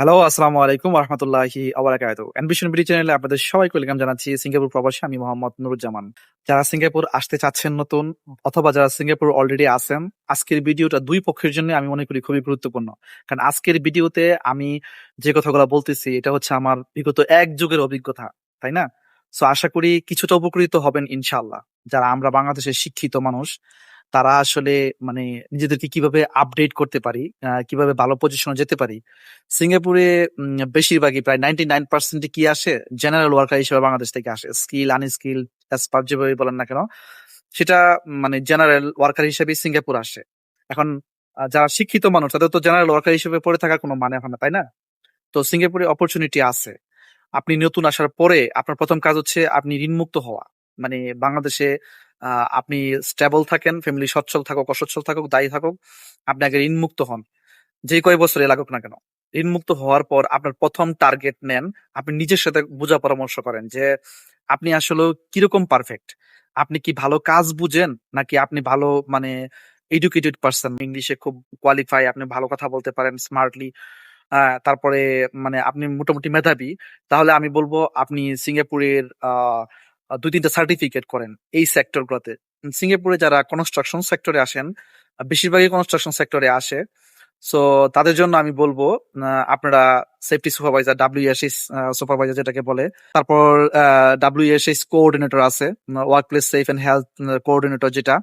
Hello, আসসালামু আলাইকুম রহমতুল্লাহি আবরাকাতুহু। এনবিশন বিডি চ্যানেলে আপনাদের সবাইকে ওয়েলকাম জানাচ্ছি। সিঙ্গাপুর প্রবাসী আমি মোহাম্মদ নুরুজ্জামান। যারা সিঙ্গাপুর আসতে চাচ্ছেন নতুন অথবা যারা সিঙ্গাপুর অলরেডি আছেন, আজকের ভিডিওটা ২ পক্ষের জন্য আমি মনে করি খুবই গুরুত্বপূর্ণ। কারণ আজকের ভিডিওতে আমি যে কথাগুলো বলতেছি এটা হচ্ছে আমার বিগত ১ যুগের অভিজ্ঞতা, তাই না? সো আশা করি কিছুটা উপকৃত হবেন ইনশাআল্লাহ। যারা আমরা বাংলাদেশের শিক্ষিত মানুষ তারা আসলে মানে নিজেদেরকে কিভাবে আপডেট করতে পারি, কিভাবে ভালো পজিশনে যেতে পারি। সিঙ্গাপুরে বেশিরভাগই প্রায় 99% কি আসে? জেনারেল ওয়ার্কার হিসেবে বাংলাদেশ থেকে আসে। স্কিল, আনস্কিল অ্যাজ পার যেভাবেই বলেন না কেন, সেটা মানে জেনারেল ওয়ার্কার হিসেবেই সিঙ্গাপুর আসে। এখন যারা শিক্ষিত মানুষ তাদের তো জেনারেল ওয়ার্কার হিসেবে পড়ে থাকার কোনো মানে হয় না, তাই না? তো সিঙ্গাপুরে অপরচুনিটি আছে। আপনি নতুন আসার পরে আপনার ১ম কাজ হচ্ছে আপনি ঋণমুক্ত হওয়া। মানে বাংলাদেশে আপনি স্টেবল থাকেন, ফ্যামিলি সচ্ছল থাকুক, অসচ্ছল থাকুক, দায়ী থাকুক, আপনি আগে ঋণমুক্ত হন। যে কয় বছরই লাগুক না কেন। ঋণমুক্ত হওয়ার পর আপনার ১ম টার্গেট নেন। আপনি নিজের সাথে বুঝা পরামর্শ করেন যে আপনি আসলেও কিরকম পারফেক্ট? আপনি কি ভালো কাজ বুঝেন? নাকি আপনি ভালো মানে এডুকেটেড পারসন, ইংলিশে খুব কোয়ালিফাই, আপনি ভালো কথা বলতে পারেন স্মার্টলি। তারপরে মানে আপনি মোটামুটি মেধাবী। তাহলে আমি বলব আপনি সিঙ্গাপুরের ২-৩ টা সার্টিফিকেট করেন এই সেক্টর গুলোতে। সিঙ্গাপুরে যারা কনস্ট্রাকশন সেক্টরে আসেন, বেশিরভাগই কনস্ট্রাকশন সেক্টরে আসে। সো তাদের জন্য আমি বলবো আপনারা সেফটি সুপারভাইজার, WSS সুপারভাইজার যেটাকে বলে। তারপর WSS কোঅর্ডিনেটর আছে, work place safe and health coordinator যেটা।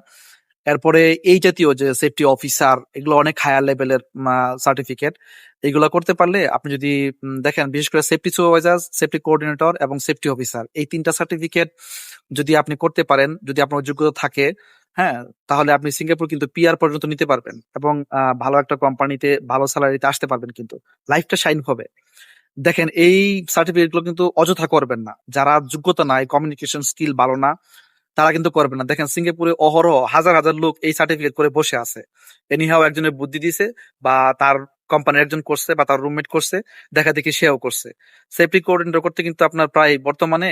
এরপরে এই জাতীয় যে সেফটি অফিসার, এগুলো অনেক হায়ার লেভেলের সার্টিফিকেট। এগুলো করতে পারলে আপনি যদি দেখেন, বিশেষ করে সেফটি সুপারভাইজার, সেফটি কোঅর্ডিনেটর এবং সেফটি অফিসার, এই ৩টা সার্টিফিকেট যদি আপনি করতে পারেন, যদি আপনার যোগ্যতা থাকে, হ্যাঁ, তাহলে আপনি সিঙ্গাপুর কিন্তু পিআর পর্যন্ত নিতে পারবেন এবং ভালো একটা কোম্পানিতে ভালো স্যালারিতে আসতে পারবেন কিন্তু। লাইফটা শাইন হবে। দেখেন, এই সার্টিফিকেট গুলো কিন্তু অযথা করবেন না। যারা যোগ্যতা নাই, কমিউনিকেশন স্কিল ভালো না, তারা কিন্তু করবে না। দেখেন সিঙ্গাপুরে অহরহ হাজার হাজার লোক এই সার্টিফিকেট করে বসে আছে। এনিহাও একজনের বুদ্ধি দিছে বা তার কোম্পানির একজন করছে বা তার রুমমেট করছে, দেখা দেখি সেও করছে। সেফটি কোঅর্ডিনেটর করতে কিন্তু আপনার প্রায় বর্তমানে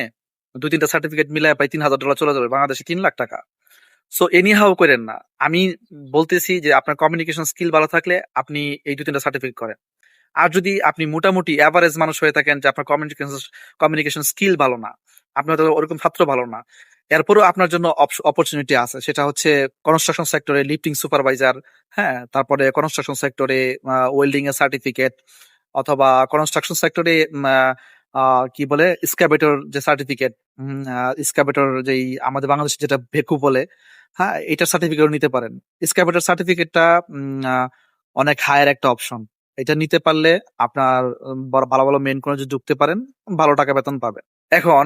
২-৩ টা সার্টিফিকেট মিলায় প্রায় $৩,০০০ চলে যাবে, বাংলাদেশে ৳৩,০০,০০০। সো এনিহাও করেন না। আমি বলতেছি যে আপনার কমিউনিকেশন স্কিল ভালো থাকলে আপনি এই ২-৩ টা সার্টিফিকেট করেন। আর যদি আপনি মোটামুটি এভারেজ মানুষ হয়ে থাকেন যে আপনার কমিউনিকেশন স্কিল ভালো না, আপনার তো ওরকম ছাত্র ভালো না, এরপরেও আপনার জন্য অপরচুনিটি আছে। সেটা হচ্ছে কনস্ট্রাকশন সেক্টরে লিফটিং সুপারভাইজার, হ্যাঁ, তারপরে কনস্ট্রাকশন সেক্টরে ওয়েল্ডিং এর সার্টিফিকেট, অথবা কনস্ট্রাকশন সেক্টরে কি বলে স্ক্যাভেটর যে সার্টিফিকেট, স্ক্যাভেটর যেই আমাদের বাংলাদেশে যেটা ভেকু বলে, হ্যাঁ, এটার সার্টিফিকেট নিতে পারেন। স্ক্যাভেটর সার্টিফিকেটটা অনেক হায়ার একটা অপশন। এটা নিতে পারলে আপনার ভালো ভালো মেইন কলেজে ঢুকতে পারেন, ভালো টাকা বেতন পাবেন। এখন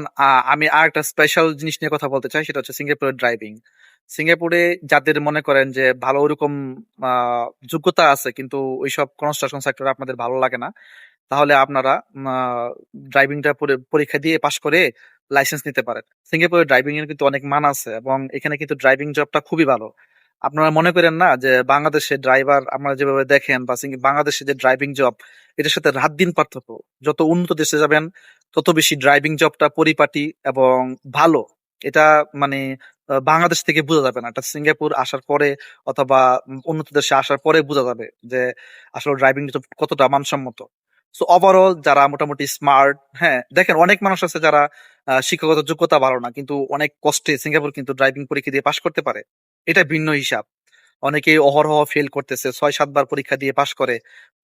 আমি আর একটা স্পেশাল জিনিস নিয়ে কথা বলতে চাই, সেটা হচ্ছে সিঙ্গাপুরের ড্রাইভিং। সিঙ্গাপুরে যাদের মনে করেন যে ভালো ওরকম যোগ্যতা আছে কিন্তু ওইসব কনস্ট্রাকশন সেক্টরে আপনাদের ভালো লাগে না, তাহলে আপনারা ড্রাইভিংটা পরীক্ষা দিয়ে পাশ করে লাইসেন্স নিতে পারেন। সিঙ্গাপুরে ড্রাইভিং এর কিন্তু অনেক মান আছে এবং এখানে কিন্তু ড্রাইভিং জবটা খুবই ভালো। আপনারা মনে করেন না যে বাংলাদেশে ড্রাইভার আপনারা যেভাবে দেখেন বা বাংলাদেশে যে ড্রাইভিং জব, এটার সাথে রাত দিন পার্থক্য। যত উন্নত দেশে যাবেন তত বেশি ড্রাইভিং জবটা পরিপাটি এবং ভালো। এটা মানে বাংলাদেশ থেকে বোঝা যাবে না, এটা সিঙ্গাপুর আসার পরে অথবা উন্নত দেশে আসার পরে বোঝা যাবে যে আসলে ড্রাইভিং জব কতটা মানসম্মত। সো ওভারঅল যারা মোটামুটি স্মার্ট, হ্যাঁ, দেখেন অনেক মানুষ আছে যারা শিক্ষাগত যোগ্যতা ভালো না কিন্তু অনেক কষ্টে সিঙ্গাপুর কিন্তু ড্রাইভিং পরীক্ষা দিয়ে পাশ করতে পারে। এটা ভিন্ন হিসাব। অনেকেই অহরহ ফেল করতেছে, ৬-৭ বার পরীক্ষা দিয়ে পাশ করে,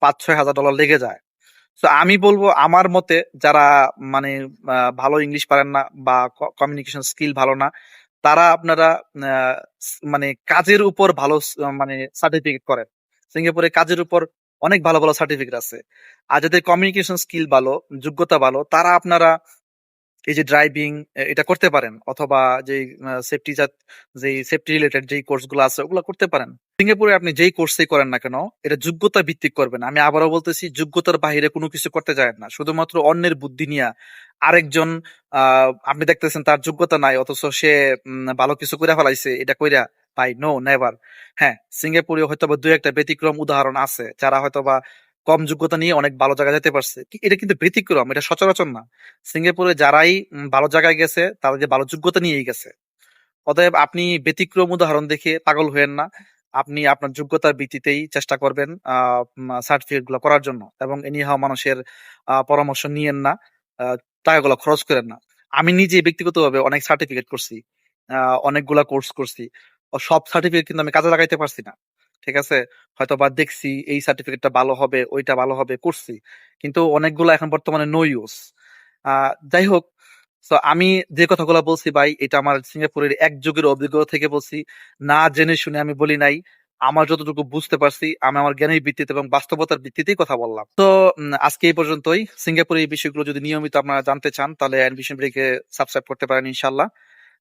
$৫,০০০-৬,০০০ লেগে যায়। তো আমি বলবো আমার মতে যারা মানে ভালো ইংলিশ পারেন না বা কমিউনিকেশন স্কিল ভালো না, তারা আপনারা মানে কাজের উপর ভালো মানে সার্টিফিকেট করেন। সিঙ্গাপুরে কাজের উপর অনেক ভালো ভালো সার্টিফিকেট আছে। আর যাদের কমিউনিকেশন স্কিল ভালো, যোগ্যতা ভালো, তারা আপনারা এই যে ড্রাইভিং এটা করতে পারেন, অথবা যে সেফটি যে সেফটি রিলেটেড যেই কোর্স গুলো আছে ওগুলো করতে পারেন। সিঙ্গাপুরে আপনি যেই কোর্সই করেন না কেন, এটা যোগ্যতা ভিত্তিক করবেন। আমি আবারও বলতেছি, যোগ্যতার বাইরে কোনো কিছু করতে যায় না, শুধুমাত্র অন্যের বুদ্ধি নিয়ে আরেকজন আপনি দেখতেছেন তার যোগ্যতা নাই অথচ সে ভালো কিছু করে ফেলাইছে, এটা কইরা ভাই, নো নেভার। হ্যাঁ, সিঙ্গাপুরে হয়তো বা ২-১টা ব্যতিক্রম উদাহরণ আছে যারা হয়তো বা কম যোগ্যতা নিয়ে অনেক ভালো জায়গায় যেতে পারছে। এটা কিন্তু ব্যতিক্রম, এটা সচরাচর না। সিঙ্গাপুরে যারাই ভালো জায়গায় গেছে তারা যে ভালো যোগ্যতা নিয়েই গেছে। অতএব আপনি ব্যতিক্রম উদাহরণ দেখে পাগল হয়েন না। আপনি আপনার যোগ্যতার ভিত্তিতেই চেষ্টা করবেন সার্টিফিকেট গুলো করার জন্য, এবং এনিহাও মানুষের পরামর্শ নিয়েন না, টাকাগুলো খরচ করেন না। আমি নিজে ব্যক্তিগতভাবে অনেক সার্টিফিকেট করছি, অনেকগুলা কোর্স করছি। সব সার্টিফিকেট কিন্তু আমি কাজে লাগাইতে পারছি না। ঠিক আছে? হয়তো বা দেখছি এই সার্টিফিকেটটা ভালো হবে, ওইটা ভালো হবে, করছি। কিন্তু অনেকগুলো এখন বর্তমানে নো ইউজ। যাই হোক, সো আমি যে কথাগুলো বলছি ভাই, এটা আমার সিঙ্গাপুরের এক যুগের অভিজ্ঞতা থেকে বলছি। না জেনে শুনে আমি বলি নাই। আমার যতটুকু বুঝতে পারছি, আমি আমার জ্ঞানের ভিত্তিতে এবং বাস্তবতার ভিত্তিতেই কথা বললাম। তো আজকে এই পর্যন্তই। সিঙ্গাপুরের এই বিষয়গুলো যদি নিয়মিত আপনারা জানতে চান, তাহলে অ্যাডমিশন ব্রেকে সাবস্ক্রাইব করতে পারেন ইনশাল্লাহ।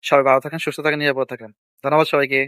সবাই ভালো থাকেন, সুস্থ থাকেন, নিরাপদ থাকেন। ধন্যবাদ সবাইকে।